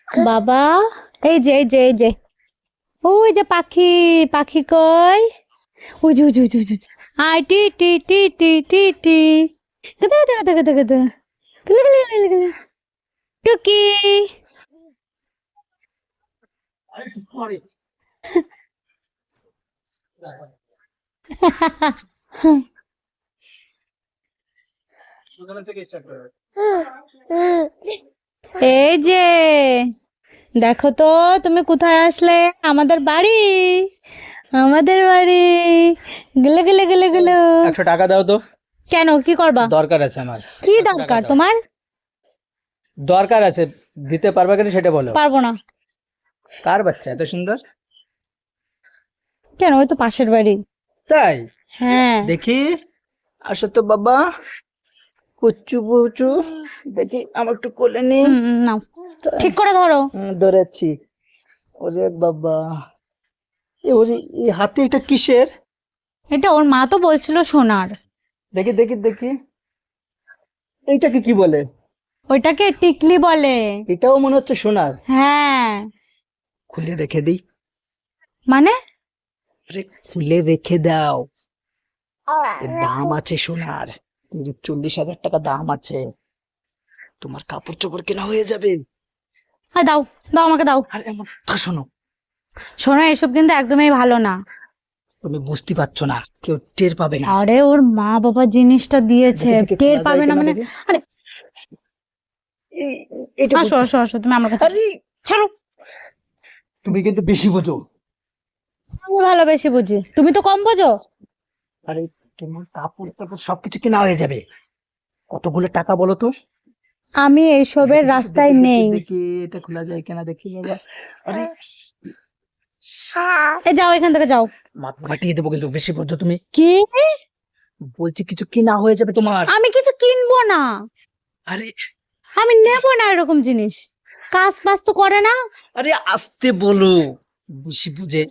বাবা, এই যে ওই যে পাখি, পাখি কই? ওই যে আই টি টি টি টি টি টি গাদা গাদা গাদা গাদা গাদা গাদা গাদা গাদা গাদা। টুকি। এই যে দেখো তো, তুমি কোথায় আসলে? আমাদের বাড়ি, আমাদের বাড়ি। গেলে গেলে গেলে গেলে। 100 টাকা দাও তো। কেন, কি করবা? দরকার আছে আমার। কি 100 টাকা দরকার দাও। তোমার? দরকার আছে, দিতে পারবে কিনা সেটা বলো। পারবো না। কার বাচ্চা এত সুন্দর? কেন, ওই তো পাশের বাড়ি। তাই? হ্যাঁ। দেখি, আসো তো বাবা, কুচু বুচু, দেখি আমার একটু কোলে নি। নাও, ঠিক করে ধরো। ধরেছি। ওরে বাবা, ওরে এই হাতে এটা কিসের? এটা ওর মা তো বলছিল সোনার। দেখি দেখি দেখি, এইটাকে কি বলে? ওইটাকে টিকলি বলে। এটাও মনে হচ্ছে সোনার। হ্যাঁ। খুলে রেখে দিই। মানে? আরে খুলে রেখে দাও, এর দাম আছে সোনার। 40,000 টাকা দাম আছে, তোমার কাপড় চোপড় কেনা হয়ে যাবে। হ্যাঁ, দাও দাও, আমাকে দাও। আরে আমার কথা শোনো, শোনো, এসব কিন্তু একদমই ভালো না। তুমি বুঝতে পারছো না, কেউ টের পাবে না। আরে ওর মা বাবা জিনিসটা দিয়েছে, দেখি, দেখি, টের খোলা যায় পাবে না কিনা মানে? দেখি। আরে এটা আসো আসো আসো, তুমি আমার কাছে। আরে ছাড়ো। তুমি কিন্তু বেশি বোঝো। আমি ভালোবেসে বুঝি, তুমি তো কম বোঝো। আরে তোমার কাপড় টাপড় সবকিছু কেনা হয়ে যাবে। কতগুলো টাকা বলো তো? আমি এইসবের রাস্তায় দেখি, নেই। দেখি এটা খোলা যায় কিনা দেখি বাবা। আরে এ যাও, এখান থেকে যাও। মাথা ফাটিয়ে দেবো কিন্তু, বেশি বোঝো তুমি। কি? বলছি কিছু কেনা হয়ে যাবে তোমার। আমি কিছু কিনবো না। আরে আমি নেবো না এরকম জিনিস। কাজ বাজ তো করে না। আরে আসতে বলো, বেশি বুঝে।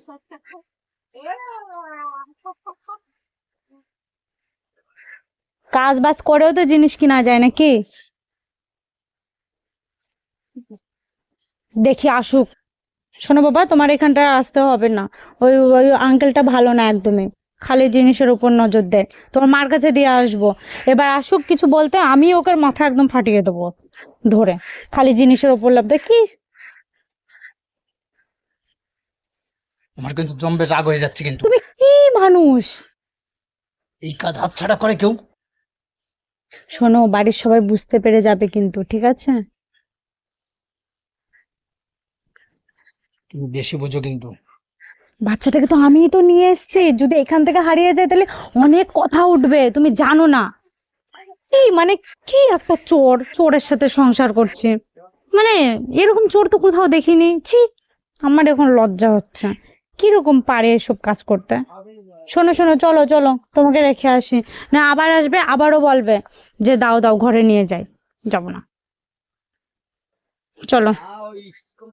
কাজ বাজ করেও তো জিনিস কিনা যায় নাকি? দেখি আসুক। শোনো বাবা, তোমার এখানটা আসতে হবে না। ওই ওই আঙ্কেলটা ভালো না একদমই, খালি জিনিসের উপর নজর দেয়। তোমার মার কাছে দিয়ে আসবো। এবার আসুক কিছু বলতে, আমি ওকে মাথা একদম ফাটিয়ে দেবো ধরে। খালি জিনিসের উপর লাভ দেয় কি। আমার কিন্তু জম্বে রাগ হয়ে যাচ্ছে কিন্তু। তুমি কি মানুষ? এই কাজ হাতছাড়া করে কেউ? শোনো, বাড়ির সবাই বুঝতে পেরে যাবে কিন্তু, ঠিক আছে? তুমি বেশি বুঝো কিন্তু। বাচ্চাটাকে তো আমিই তো নিয়ে এসেছি, যদি এখান থেকে হারিয়ে যায় তাহলে অনেক কথা উঠবে, তুমি জানো না? এই মানে, কি একটা চোর, চোরের সাথে সংসার করছে, মানে এরকম চোর তো কোথাও দেখিনি। ছি, আমার এখন লজ্জা হচ্ছে। কিরকম পারে এসব কাজ করতে। শোনো শোনো, চলো চলো, তোমাকে রেখে আসি। না আবার আসবে, আবারও বলবে যে দাও দাও, ঘরে নিয়ে যাই। যাব না। চলো।